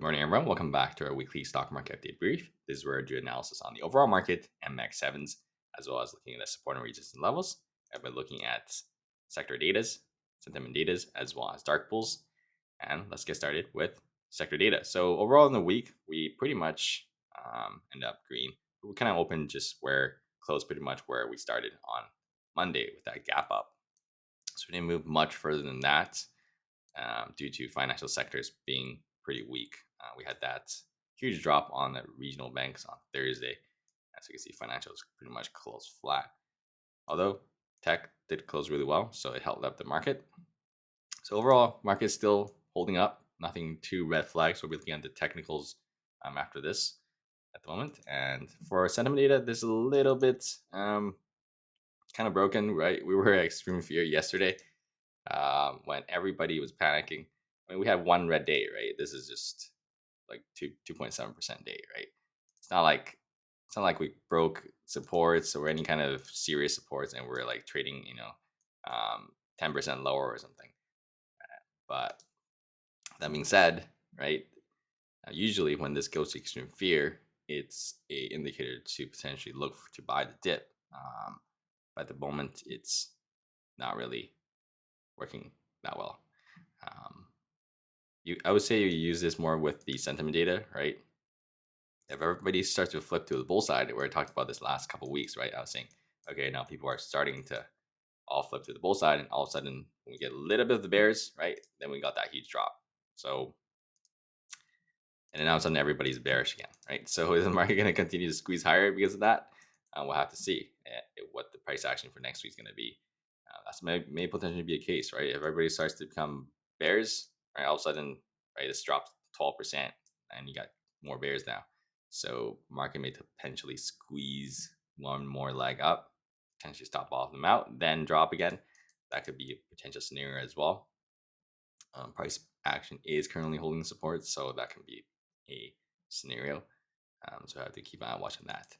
Good morning, everyone. Welcome back to our weekly stock market update brief. This is where I do analysis on the overall market and MAX7s, as well as looking at the support and resistance levels. I've been looking at sector datas, sentiment datas, as well as dark pools. And let's get started with sector data. So overall in the week, we pretty much end up green. We kind of opened just closed pretty much where we started on Monday with that gap up. So we didn't move much further than that due to financial sectors being pretty weak. We had that huge drop on the regional banks on Thursday. As you can see, financials pretty much closed flat. Although tech did close really well, so it held up the market. So overall, market is still holding up. Nothing too red flags. We'll be looking at the technicals after this at the moment. And for sentiment data, there's a little bit kind of broken, right? We were at extreme fear yesterday when everybody was panicking. I mean, we had one red day, right? This is just like 2.7% day, right? It's not like we broke supports or any kind of serious supports and we're like trading, 10% lower or something. But that being said, right? Usually when this goes to extreme fear, it's a indicator to potentially look to buy the dip. But at the moment, it's not really working that well. I would say you use this more with the sentiment data, right? If everybody starts to flip to the bull side, where I talked about this last couple of weeks, right? I was saying, okay, now people are starting to all flip to the bull side, and all of a sudden, when we get a little bit of the bears, right? Then we got that huge drop. So, and then all of a sudden, everybody's bearish again, right? So, is the market going to continue to squeeze higher because of that? We'll have to see what the price action for next week is going to be. That's may potentially be a case, right? If everybody starts to become bears, right, all of a sudden, right, this drops 12%, and you got more bears now. So market may potentially squeeze one more leg up, potentially stop all of them out, then drop again. That could be a potential scenario as well. Price action is currently holding support, so that can be a scenario. So I have to keep an eye watching that.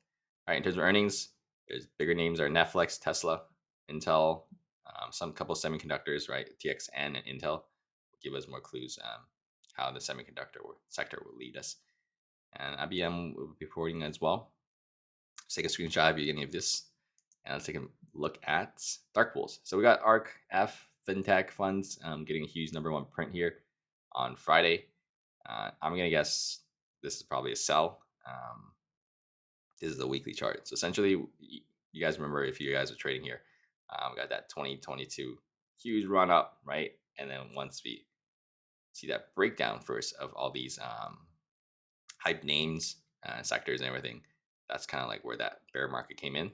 All right, in terms of earnings, there's bigger names are Netflix, Tesla, Intel, some couple semiconductors, right? TXN and Intel will give us more clues how the semiconductor sector will lead us. And IBM will be reporting as well. Let's take a screenshot of any of this. And let's take a look at dark pools. So we got ARK F FinTech funds getting a huge #1 print here on Friday. I'm going to guess this is probably a sell. This is the weekly chart. So essentially, you guys remember if you guys are trading here, we got that 2022 huge run up, right? And then once we see that breakdown first of all these hype names, sectors, and everything, that's kind of like where that bear market came in.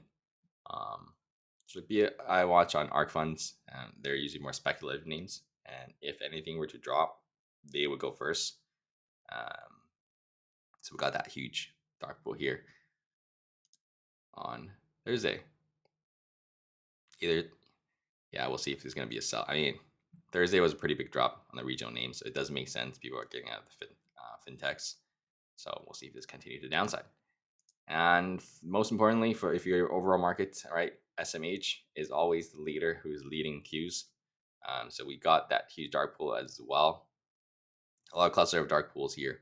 So be an eye watch on ARK funds. They're usually more speculative names, and if anything were to drop, they would go first. So we got that huge dark pool here on Thursday. We'll see if there's going to be a sell. I mean, Thursday was a pretty big drop on the regional names, so it does make sense. People are getting out of the fintechs, so we'll see if this continues to downside. And most importantly, for if your overall market, right, SMH is always the leader who's leading Qs. So we got that huge dark pool as well. A lot of cluster of dark pools here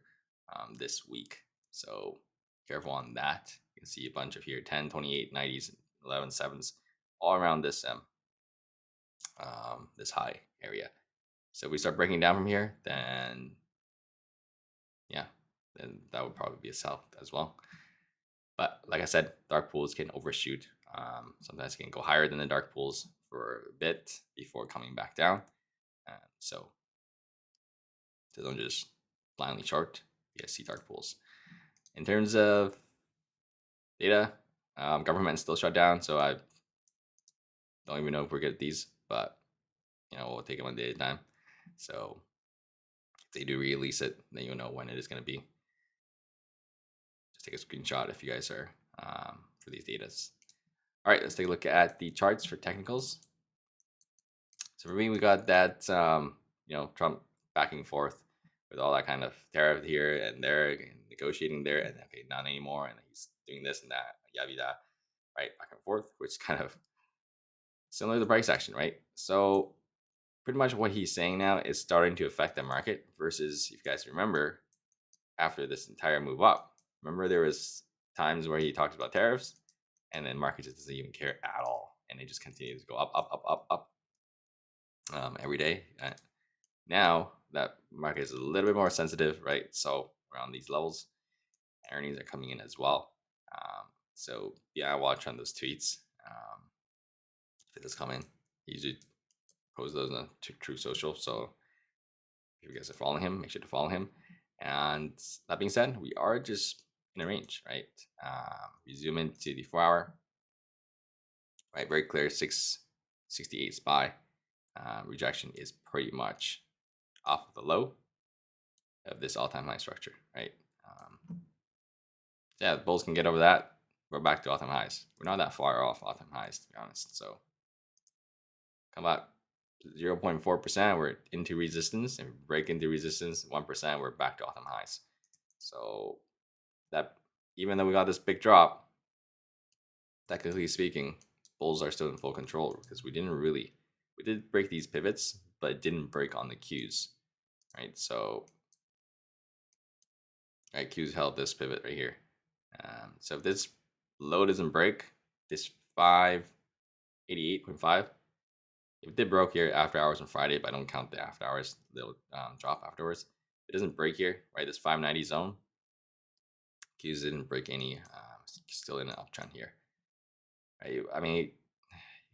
this week, so careful on that. You can see a bunch of here 10, 28, 90s, 11, 7s, all around this this high area. So if we start breaking down from here, then that would probably be a sell as well. But like I said, dark pools can overshoot. Sometimes it can go higher than the dark pools for a bit before coming back down. So don't just blindly short. You guys see dark pools. In terms of data, government is still shut down, so I don't even know if we're good at these, but we'll take it one day at a time. So if they do release it, then you'll know when it is going to be. Just take a screenshot if you guys are for these datas. All right, let's take a look at the charts for technicals. So for me, we got that Trump back and forth with all that kind of tariff here and there, and negotiating there, and okay, not anymore, and he's doing this and that, yada, right, back and forth, which is kind of similar to the price action, right? So pretty much what he's saying now is starting to affect the market versus, if you guys remember, after this entire move up. Remember, there was times where he talked about tariffs, and then market just doesn't even care at all, and it just continues to go up, up, up, up, up every day. Now that market is a little bit more sensitive, right? So around these levels, earnings are coming in as well. So yeah, I watch on those tweets. If it does come in, he usually posts those on True Social. So if you guys are following him, make sure to follow him. And that being said, we are just in a range, right? We zoom into the 4 hour, right? Very clear, 668 SPY. Rejection is pretty much off of the low of this all-time high structure, right? Yeah, the bulls can get over that. We're back to all-time highs. We're not that far off all-time highs, to be honest. So come up 0.4%, we're into resistance, and break into resistance 1%, we're back to all-time highs. So that, even though we got this big drop, technically speaking, bulls are still in full control because we did break these pivots, but it didn't break on the Qs, right? So right, Qs held this pivot right here. So if this low doesn't break, this 588.5, if it did broke here after hours on Friday, but I don't count the after hours, they'll drop afterwards. If it doesn't break here, right, this 590 zone, Qs didn't break any, still in an uptrend here. Right? I mean, you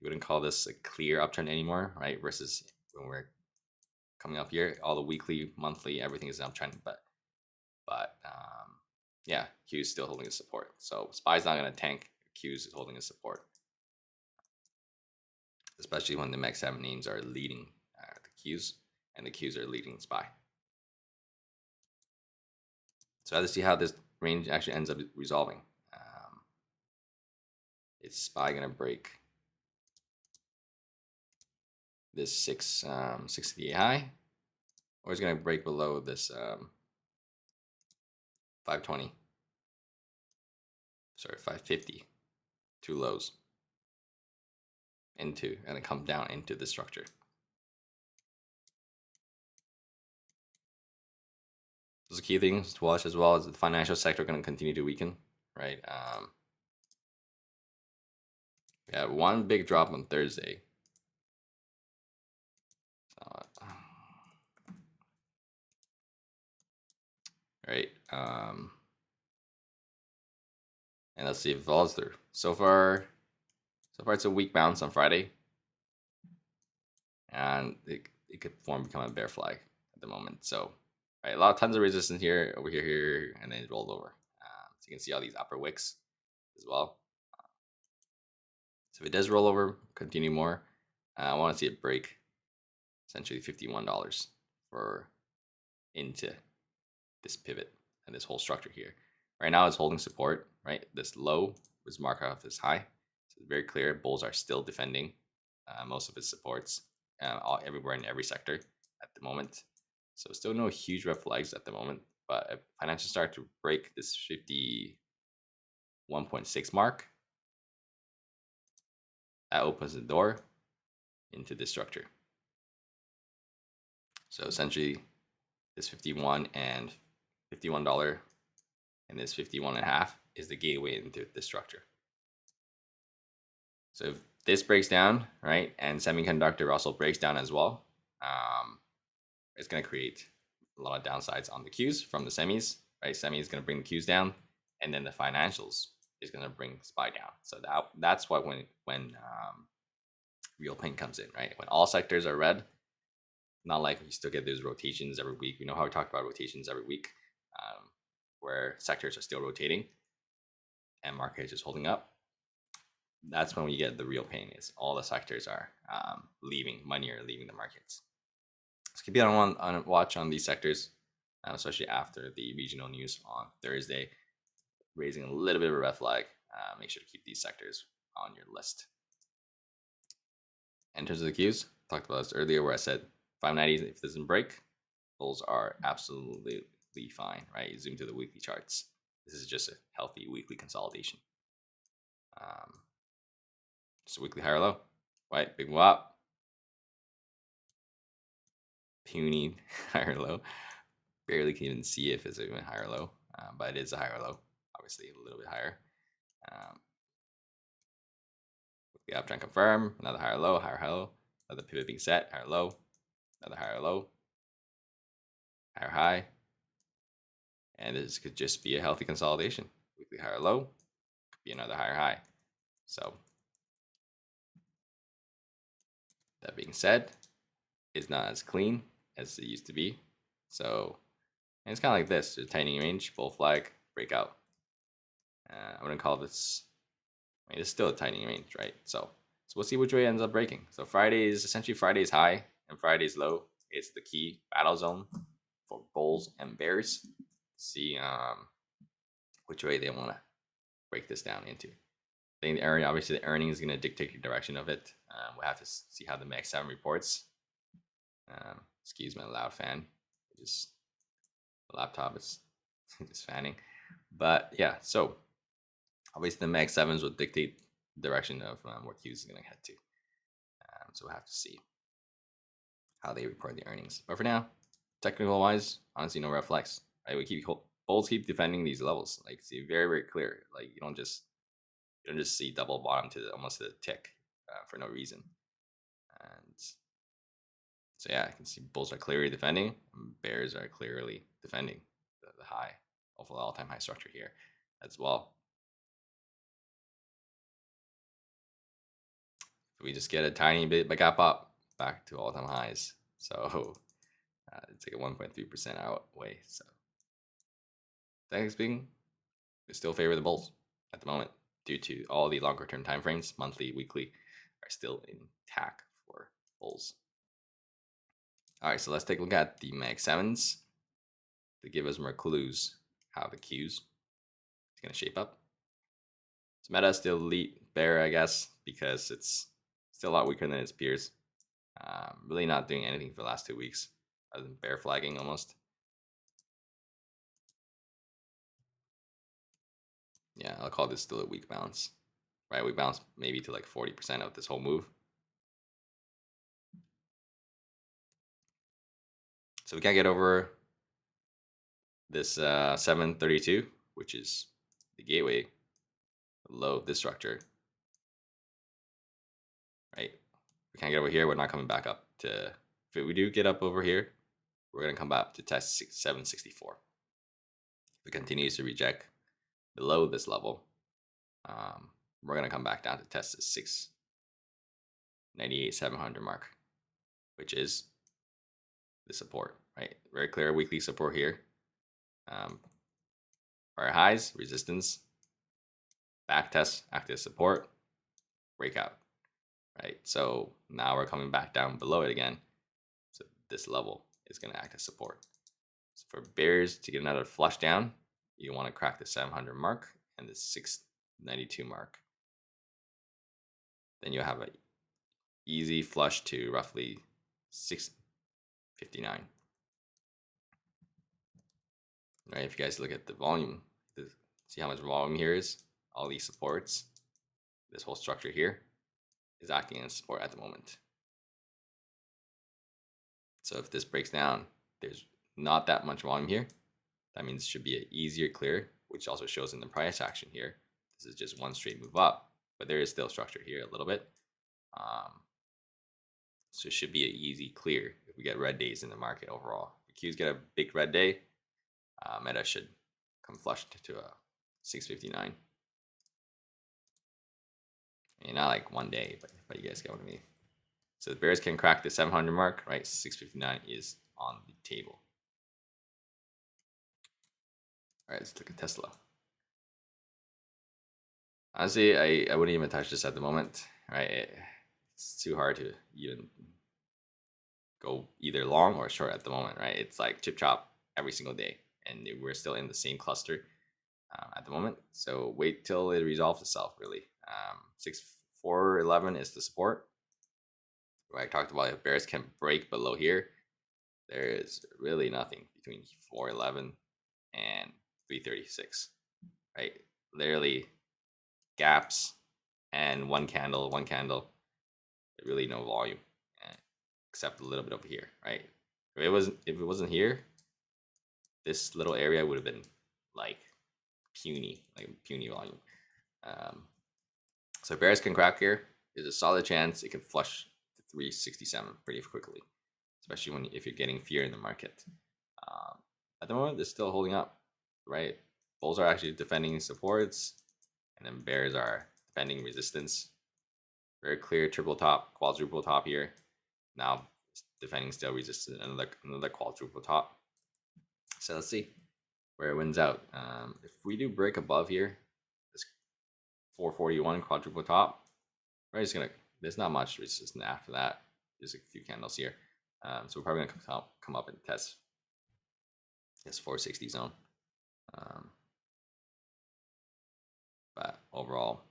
wouldn't call this a clear uptrend anymore, right? Versus when we're coming up here, all the weekly, monthly, everything is an uptrend, but yeah, Q is still holding its support. So SPY's not going to tank. Qs is holding its support, especially when the MEX7 names are leading the Qs, and the Qs are leading SPY. So I have to see how this range actually ends up resolving. Is SPY going to break this 668 high, or is it going to break below this 520? Sorry, 550, two lows into, and then come down into the structure. Those are key things to watch, as well as the financial sector going to continue to weaken, right? We had one big drop on Thursday. Right. And let's see if it falls through. So far it's a weak bounce on Friday, and it could become a bear flag at the moment. So, right, tons of resistance here, over here, and then it rolled over. So you can see all these upper wicks as well. So if it does roll over, continue more. I want to see it break essentially $51 for into this pivot and this whole structure here. Right now it's holding support, right? This low was marked off this high. So it's very clear bulls are still defending most of its supports everywhere in every sector at the moment. So still no huge red flags at the moment, but if financials start to break this 51.6 mark, that opens the door into this structure. So essentially this 51 and $51 and this 51.5 is the gateway into this structure. So if this breaks down, right, and semiconductor also breaks down as well, it's going to create a lot of downsides on the Qs from the semis, right? Semi is going to bring the Qs down, and then the financials is going to bring SPY down. So that's why when real pain comes in, right? When all sectors are red, not like you still get those rotations every week. We know how we talk about rotations every week, where sectors are still rotating and market is just holding up. That's when we get the real pain, is all the sectors are leaving the markets. So keep on watch on these sectors, especially after the regional news on Thursday, raising a little bit of a red flag. Make sure to keep these sectors on your list. In terms of the Qs, talked about this earlier, where I said 590, if it doesn't break, bulls are absolutely fine, right? You zoom to the weekly charts. This is just a healthy weekly consolidation. Just a weekly higher low, right? Big wop, puny higher low, barely can even see if it's even higher or low, but it is a higher low, obviously a little bit higher. The uptrend confirm, another higher low, another pivot being set, higher low, another higher low, higher high, and this could just be a healthy consolidation. Weekly higher low, could be another higher high. So that being said, it's not as clean as it used to be. So, and it's kind of like this: there's a tightening range, bull flag, breakout. I wouldn't call this. I mean, it's still a tightening range, right? So we'll see which way it ends up breaking. So Friday is essentially Friday's high and Friday's low. It's the key battle zone for bulls and bears. See which way they want to break this down into. I think obviously the earnings is going to dictate the direction of it. We'll have to see how the MAX7 reports. Excuse my loud fan. Just the laptop is just fanning. But yeah, so obviously the MAX7s will dictate the direction of where Qs is going to head to. So we'll have to see how they report the earnings. But for now, technical wise, honestly, no red flags. Right? Bulls keep defending these levels. Like, see, very, very clear. Like, you don't just see double bottom to almost the tick for no reason. And so yeah, I can see bulls are clearly defending, and bears are clearly defending the high, hopefully all-time high structure here as well. We just get a tiny bit of a gap up back to all-time highs. So it's like a 1.3% outweigh. So thanks being, we still favor the bulls at the moment due to all the longer term time frames, monthly, weekly, are still intact for bulls. All right, so let's take a look at the MAX7s to give us more clues how the Qs is going to shape up. So Meta still lead bear, I guess, because it's still a lot weaker than its peers. Really not doing anything for the last 2 weeks other than bear flagging almost. Yeah, I'll call this still a weak bounce. Right, we bounced maybe to like 40% of this whole move. So we can't get over this 732, which is the gateway low of this structure. Right, we can't get over here. We're not coming back up to. If we do get up over here, we're gonna come back to test 764. If it continues to reject below this level, we're gonna come back down to test the 698 700 mark, which is the support. Right, very clear weekly support here. Our highs, resistance, back test, active support, breakout. Right, so now we're coming back down below it again. So this level is going to act as support. So for bears to get another flush down, you want to crack the 700 mark and the 692 mark. Then you'll have an easy flush to roughly 659. Right, if you guys look at the volume, see how much volume here is, all these supports, this whole structure here is acting as support at the moment. So if this breaks down, there's not that much volume here. That means it should be an easier clear, which also shows in the price action here. This is just one straight move up, but there is still structure here a little bit. So it should be an easy clear if we get red days in the market overall. If Qs get a big red day, Meta should come flush to a 659. I mean, not like one day, but you guys get what I mean. So the bears can crack the 700 mark, right? 659 is on the table. All right, let's look at Tesla. Honestly, I wouldn't even touch this at the moment, right? It's too hard to even go either long or short at the moment, right? It's like chip chop every single day, and we're still in the same cluster at the moment. So wait till it resolves itself, really. 6411 is the support. I talked about if bears can break below here, there is really nothing between 411 and 336, right? Literally gaps and one candle, really no volume, except a little bit over here, right? If it wasn't here, this little area would have been like puny volume. Um, so bears can crack here. There's a solid chance it can flush to 367 pretty quickly, especially if you're getting fear in the market. Um, at the moment, it's still holding up, right? Bulls are actually defending supports, and then bears are defending resistance. Very clear triple top, quadruple top here. Now defending still resistance, another quadruple top. So let's see where it wins out. If we do break above here, this 441 quadruple top, right? It's gonna. There's not much resistance after that. There's a few candles here, so we're probably gonna come up and test this 460 zone. But overall,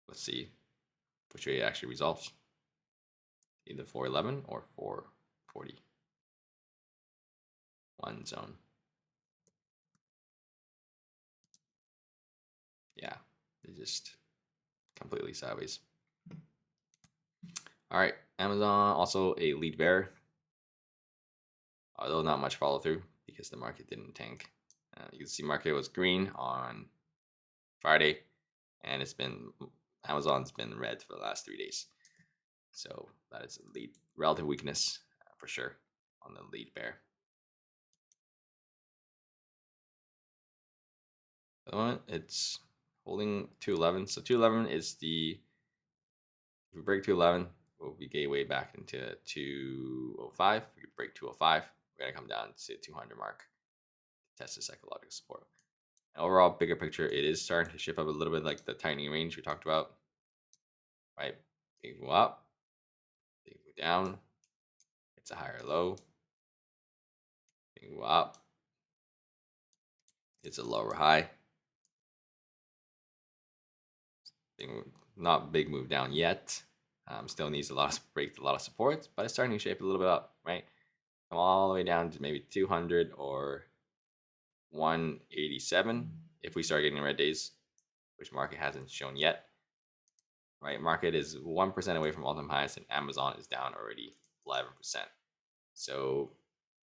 let's see which way it actually resolves. Either 411 or 441 zone. Yeah, they just completely sideways. All right, Amazon also a lead bear, although not much follow through because the market didn't tank. You can see market was green on Friday, and Amazon's been red for the last 3 days. So that is a lead relative weakness for sure on the lead bear. At the moment, it's holding 211. So 211 is the, if we break 211, we'll be gateway back into 205. If we break 205, we're gonna come down to 200 mark to test the psychological support. And overall, bigger picture, it is starting to shape up a little bit like the tightening range we talked about. Right, they go up, they go down. It's a higher low. They go up. It's a lower high. Not big move down yet. Still needs break a lot of supports, but it's starting to shape a little bit up, right? Come all the way down to maybe 200 or 187 if we start getting red days, which market hasn't shown yet. Right, market is 1% away from all-time highs, and Amazon is down already 11%. So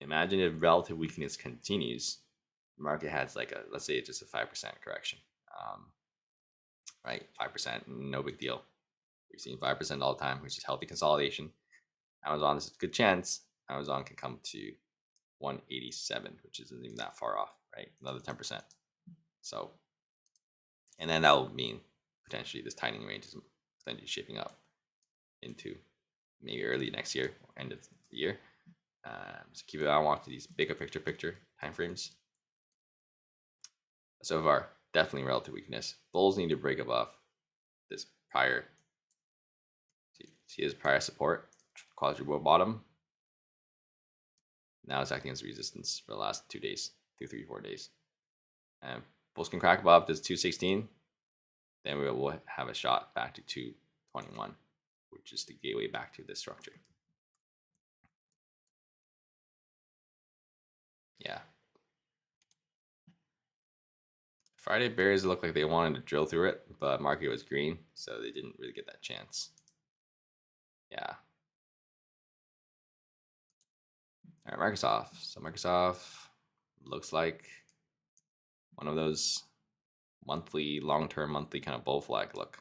imagine if relative weakness continues, the market has like let's say it's just a 5% correction. Right, 5%, no big deal. We've seen 5% all the time, which is healthy consolidation. Amazon, this is a good chance Amazon can come to 187, which isn't even that far off, right? Another 10%. So, and then that will mean potentially this tightening range is potentially shaping up into maybe early next year or end of the year. So keep it on watch to these bigger picture timeframes. So far, definitely relative weakness. Bulls need to break above this prior. See his prior support, quadruple bottom. Now it's acting as resistance for the last 2 days, 2, 3, 4 days. And bulls can crack above this 216, then we will have a shot back to 221, which is the gateway back to this structure. Yeah. Friday bears looked like they wanted to drill through it, but market was green, so they didn't really get that chance. Yeah. All right, Microsoft. So Microsoft looks like one of those monthly, long-term monthly kind of bull flag look.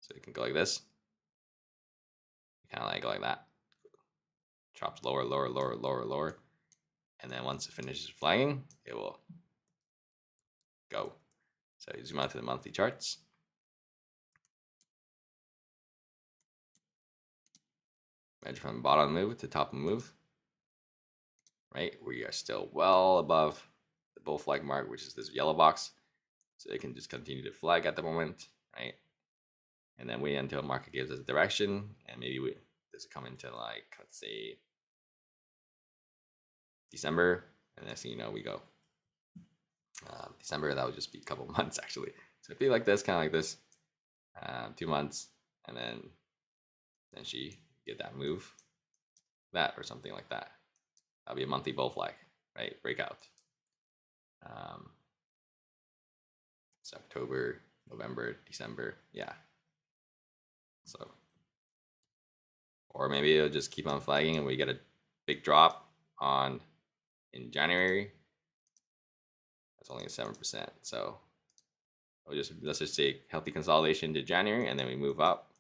So it can go like this. Kind of like go like that. Drops lower, lower, lower, lower, lower. And then once it finishes flagging, it will go. So you zoom out to the monthly charts. Measure from bottom move to top move. Right, we are still well above the bull flag mark, which is this yellow box. So it can just continue to flag at the moment, right? And then wait until market gives us a direction, and maybe this will come into like, let's say December, and next thing you know, we go. December, that would just be a couple months actually. So it'd be like this, kind of like this, 2 months, and then she get that move, that or something like that. That'll be a monthly bull flag, right? Breakout. It's October, November, December, yeah. So, or maybe it'll just keep on flagging and we get a big drop on in January. That's only a 7%. So let's just say healthy consolidation to January, and then we move up.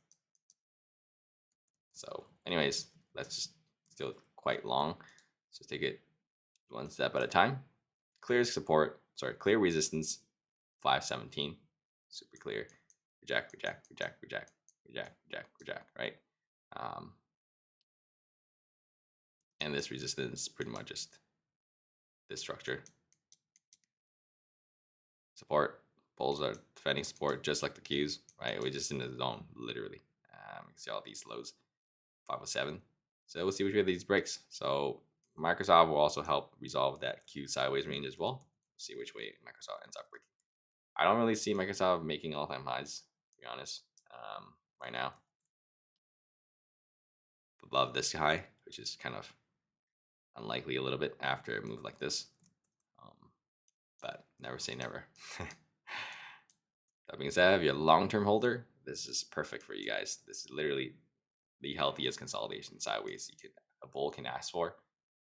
So, anyways, that's just still quite long. So take it one step at a time. Clear support, sorry, clear resistance, 517. Super clear. Reject, reject, reject, reject, reject, reject, reject, right? And this resistance is pretty much just this structure. Support. Bulls are defending support just like the Qs, right? We're just in the zone, literally. You can see all these lows, 507. So we'll see which way these breaks. So Microsoft will also help resolve that Q sideways range as well. See which way Microsoft ends up breaking. I don't really see Microsoft making all-time highs, to be honest, right now. Above this high, which is kind of unlikely a little bit after a move like this. But never say never. That being said, if you're a long-term holder, this is perfect for you guys. This is literally the healthiest consolidation sideways a bull can ask for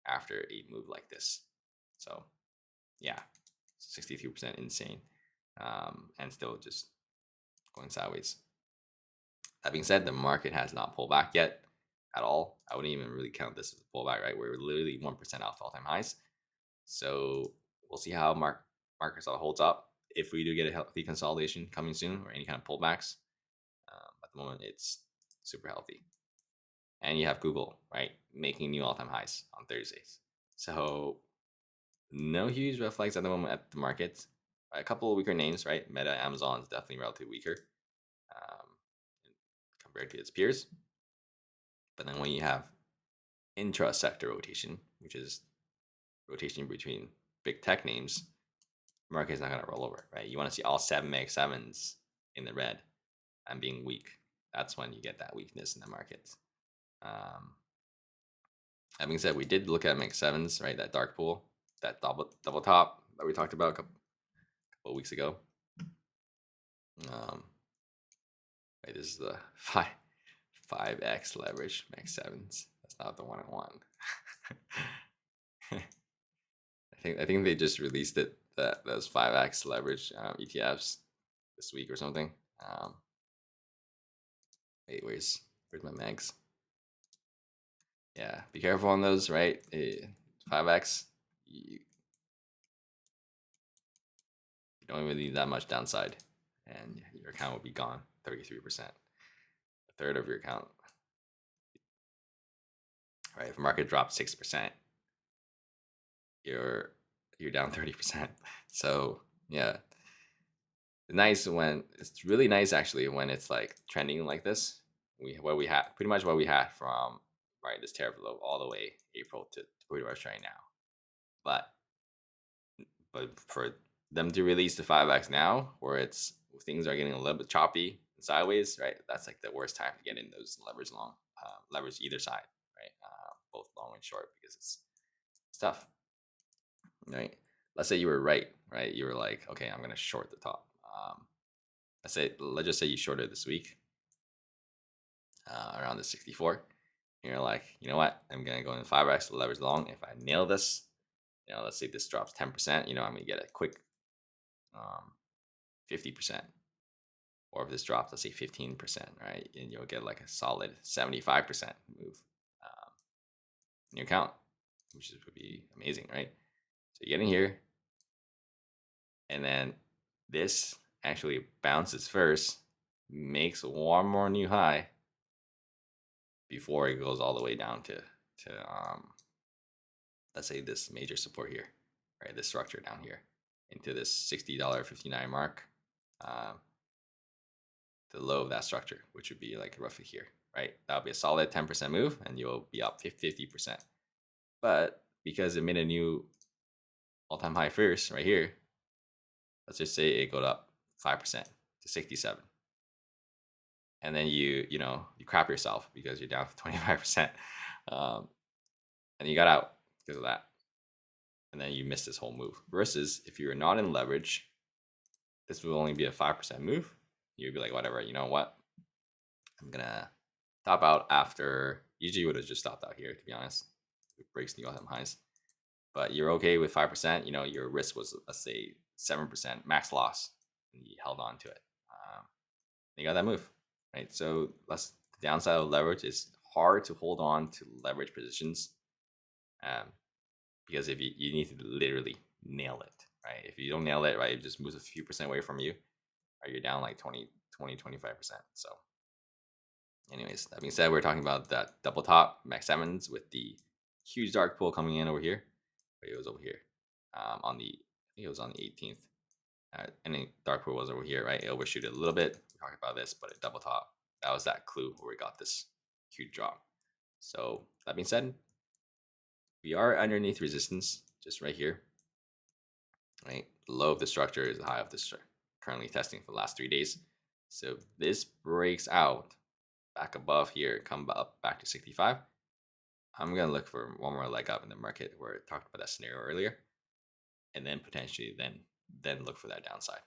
after a move like this. So yeah, 63% insane, and still just going sideways. That being said, the market has not pulled back yet at all. I wouldn't even really count this as a pullback, right? We're literally 1% off all-time highs. So we'll see how Microsoft holds up. If we do get a healthy consolidation coming soon or any kind of pullbacks, at the moment it's super healthy. And you have Google, right, making new all-time highs on Thursdays. So no huge red flags at the moment at the market. A couple of weaker names, right? Meta, Amazon is definitely relatively weaker compared to its peers. But then when you have intra-sector rotation, which is rotation between big tech names, the market is not going to roll over, right? You want to see all 7 Meg 7s in the red and being weak. That's when you get that weakness in the market. That being said, we did look at Meg 7s, right? That dark pool, that double top that we talked about a couple of weeks ago. Right, this is the 5x leverage Meg 7s. That's not the one I want. I think they just released it, that those 5x leverage ETFs this week or something. Wait, where's my megs? Yeah, be careful on those, right? 5x, you don't really need that much downside, and your account will be gone 33%. A third of your account. Right, if the market drops 6%, you're down 30%. So yeah, it's really nice actually when it's like trending like this. What we had pretty much what we had from right this tariff low all the way April to pretty much right now. But for them to release the 5x now, where it's things are getting a little bit choppy and sideways, right? That's like the worst time to get in those leverage either side, right? Both long and short, because it's tough, right? Let's say you were right? You were like, okay, I'm gonna short the top. Let's just say you shorted this week around the 64. And you're like, you know what? I'm gonna go in 5x leverage long. If I nail this, let's say this drops 10%. I'm gonna get a quick 50%. Or if this drops, let's say 15%, right? And you'll get like a solid 75% move in your account, which would be amazing, right? So you get in here, and then this actually bounces first, makes one more new high before it goes all the way down to let's say this major support here, right? This structure down here into this $60.59 mark. The low of that structure, which would be like roughly here, right? That would be a solid 10% move, and you'll be up 50%. But because it made a new all-time high first right here, let's just say it got up 5% to 67. And then you crap yourself because you're down 25%. And you got out because of that. And then you missed this whole move. Versus if you're not in leverage, this will only be a 5% move. You'd be like, whatever, you know what? I'm gonna top out after. Usually would have just stopped out here, to be honest. it breaks new all-time highs. But you're okay with 5%. You know, your risk was, let's say, 7% max loss, and you held on to it. You got that move, right? So that's the downside of leverage. Is hard to hold on to leverage positions, um, because if you need to literally nail it, right? If you don't nail it, right, it just moves a few percent away from you, or you're down like 25%. So anyways, that being said, we're talking about that double top max sevens with the huge dark pool coming in over here. Wait, it was over here, on the, I think it was on the 18th. And then dark pool was over here, right? It overshoot it a little bit. We talked about this, but it double top. That was that clue where we got this huge drop. So that being said, we are underneath resistance, just right here, right? The low of the structure is the high of the structure. Currently testing for the last 3 days. So if this breaks out back above here, come up back to 65. I'm gonna look for one more leg up in the market where I talked about that scenario earlier, and then potentially then look for that downside.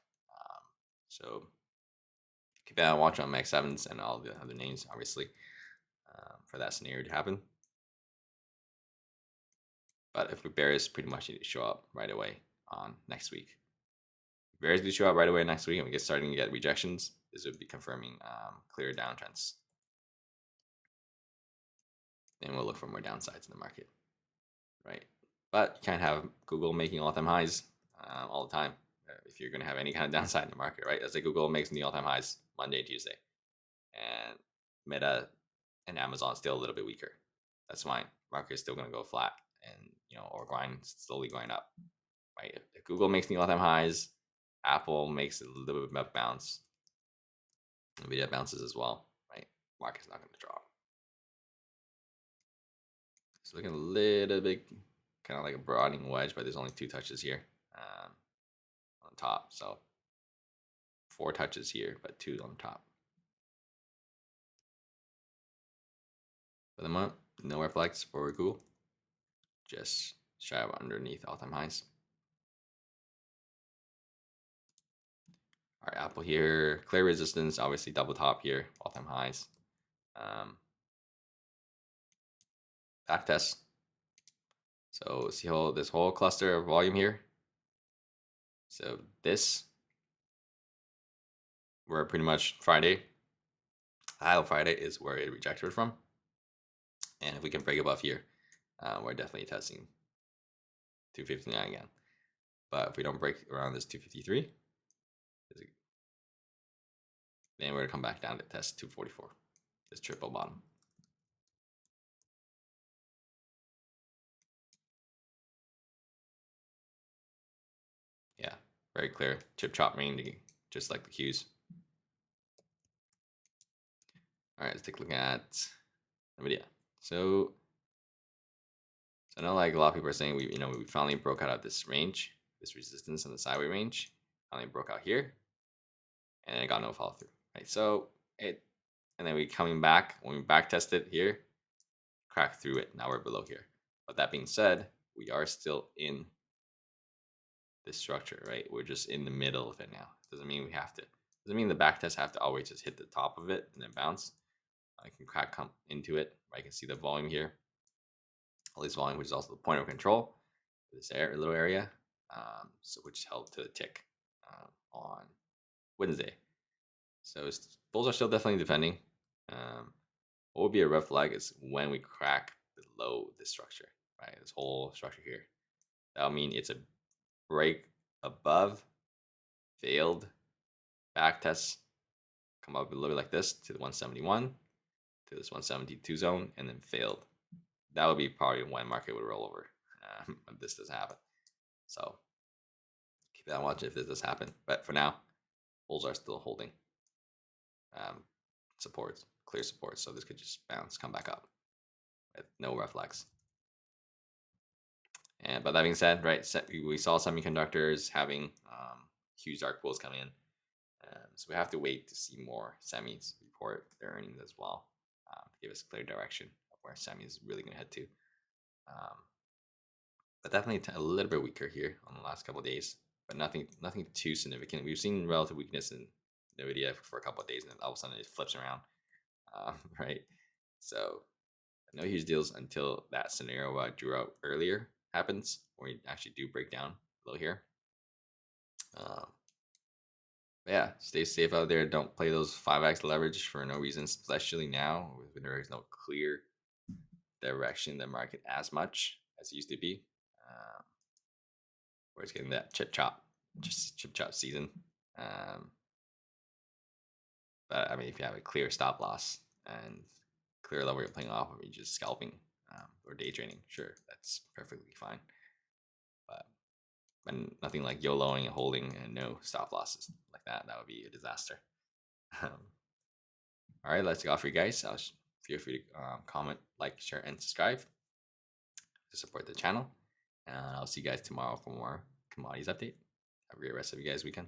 So keep an eye watch on Max Sevens and all the other names, obviously, for that scenario to happen. But if we bears pretty much need to show up right away on next week. If bears do show up right away next week and we get starting to get rejections, this would be confirming clear downtrends. Then we'll look for more downsides in the market, right? But you can't have Google making all-time highs all the time if you're going to have any kind of downside in the market, right? Let's say Google makes new all-time highs Monday and Tuesday, and Meta and Amazon still a little bit weaker. That's fine. Market is still going to go flat, and or grind, slowly going up, right? If Google makes new all-time highs, Apple makes a little bit of bounce, Nvidia bounces as well, right? Market's not going to drop. It's looking a little bit kind of like a broadening wedge, but there's only 2 touches here on top. So 4 touches here, but 2 on top. For the month, no reflex for Google, just shy of underneath all-time highs. All right, Apple here, clear resistance, obviously double top here, all-time highs. Back test. So see this whole cluster of volume here. So this, we're pretty much Friday. High of Friday is where it rejected from. And if we can break above here, we're definitely testing 259 again. But if we don't break around this 253, then we're going to come back down to test 244, this triple bottom. Yeah, very clear. Chip chop range, just like the Qs. All right, let's take a look at Nvidia. So I know like a lot of people are saying we finally broke out of this range, this resistance in the sideways range. Finally broke out here, and it got no follow through. Right, so and then we coming back when we back tested here, cracked through it. Now we're below here. But that being said, we are still in this structure, right? We're just in the middle of it now. Doesn't mean we have to. Doesn't mean the back test have to always just hit the top of it and then bounce. I can come into it. I can see the volume here. All this volume, which is also the point of control. This little area, so which held to the tick on Wednesday. So bulls are still definitely defending. What would be a red flag is when we crack below this structure, right? This whole structure here. That would mean it's a break above, failed back test, come up a little bit like this to the 171, to this 172 zone, and then failed. That would be probably when market would roll over if this does happen. So keep that watch if this does happen. But for now, bulls are still holding supports, clear supports. So this could just bounce, come back up with no reflex. And but that being said, right, we saw semiconductors having huge dark pools come in. So we have to wait to see more semis report their earnings as well to give us clear direction of where semi is really going to head to. But definitely a little bit weaker here on the last couple of days, but nothing too significant. We've seen relative weakness in Nvidia for a couple of days, and then all of a sudden it flips around, right? So no huge deals until that scenario I drew out earlier happens, where we actually do break down below here. Um, yeah, stay safe out there. Don't play those 5x leverage for no reason, especially now when there is no clear direction in the market as much as it used to be. Where it's getting that chip chop season. Um, but I mean, if you have a clear stop loss and clear level you're playing off of, you're just scalping or day trading, sure, that's perfectly fine. But and nothing like YOLOing and holding and no stop losses like that. That would be a disaster. All right, let's go for you guys. Feel free to comment, like, share, and subscribe to support the channel. And I'll see you guys tomorrow for more commodities update. Have a great rest of you guys' weekend.